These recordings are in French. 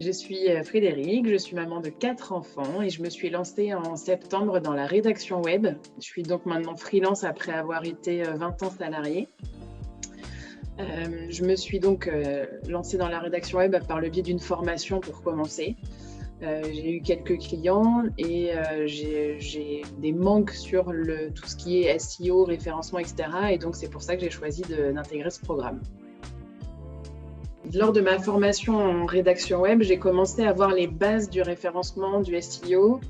Je suis Frédérique, je suis maman de 4 enfants et je me suis lancée en septembre dans la rédaction web. Je suis donc maintenant freelance après avoir été 20 ans salariée. Je me suis donc lancée dans la rédaction web par le biais d'une formation pour commencer. J'ai eu quelques clients et j'ai des manques sur tout ce qui est SEO, référencement, etc. Et donc c'est pour ça que j'ai choisi d'intégrer ce programme. Lors de ma formation en rédaction web, j'ai commencé à voir les bases du référencement, du SEO,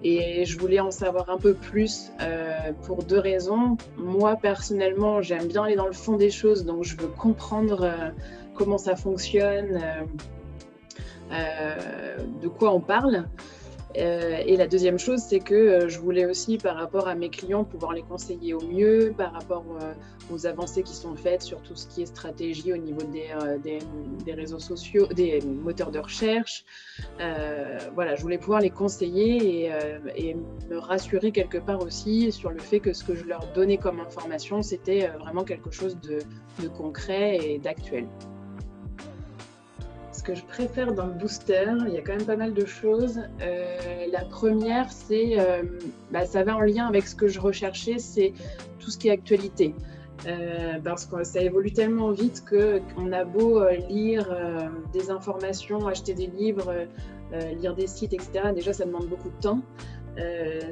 et je voulais en savoir un peu plus pour 2 raisons. Moi, personnellement, j'aime bien aller dans le fond des choses, donc je veux comprendre comment ça fonctionne, de quoi on parle. Et la deuxième chose, c'est que je voulais aussi, par rapport à mes clients, pouvoir les conseiller au mieux, par rapport aux avancées qui sont faites sur tout ce qui est stratégie au niveau des réseaux sociaux, des moteurs de recherche. Voilà, je voulais pouvoir les conseiller et me rassurer quelque part aussi sur le fait que ce que je leur donnais comme information, c'était vraiment quelque chose de concret et d'actuel. Ce que je préfère dans le booster, il y a quand même pas mal de choses. La première, c'est, ça va en lien avec ce que je recherchais, c'est tout ce qui est actualité. Parce que ça évolue tellement vite qu'on a beau lire des informations, acheter des livres, lire des sites, etc. Déjà, ça demande beaucoup de temps.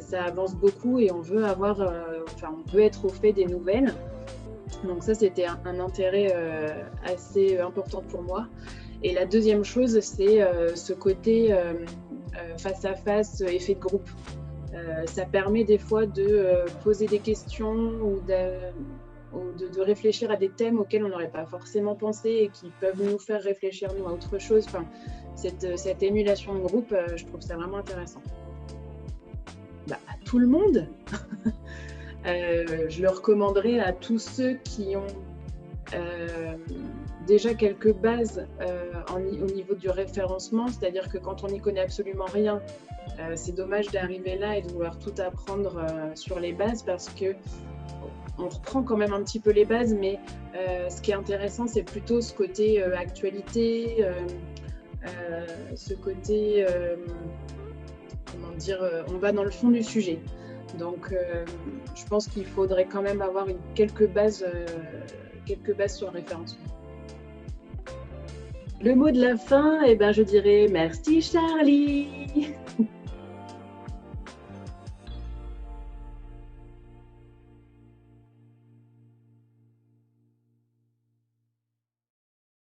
Ça avance beaucoup et on veut on veut être au fait des nouvelles. Donc ça, c'était un intérêt assez important pour moi. Et la deuxième chose, c'est ce côté face à face, effet de groupe. Ça permet des fois de poser des questions ou de réfléchir à des thèmes auxquels on n'aurait pas forcément pensé et qui peuvent nous faire réfléchir nous à autre chose. Enfin, cette émulation de groupe, je trouve ça vraiment intéressant. À tout le monde, je le recommanderais à tous ceux qui ont déjà quelques bases au niveau du référencement, c'est-à-dire que quand on n'y connaît absolument rien, c'est dommage d'arriver là et de vouloir tout apprendre sur les bases parce que on reprend quand même un petit peu les bases, mais ce qui est intéressant, c'est plutôt ce côté actualité, ce côté, comment dire, on va dans le fond du sujet. Donc, je pense qu'il faudrait quand même avoir quelques bases sur le référencement. Le mot de la fin, je dirais merci Charlie.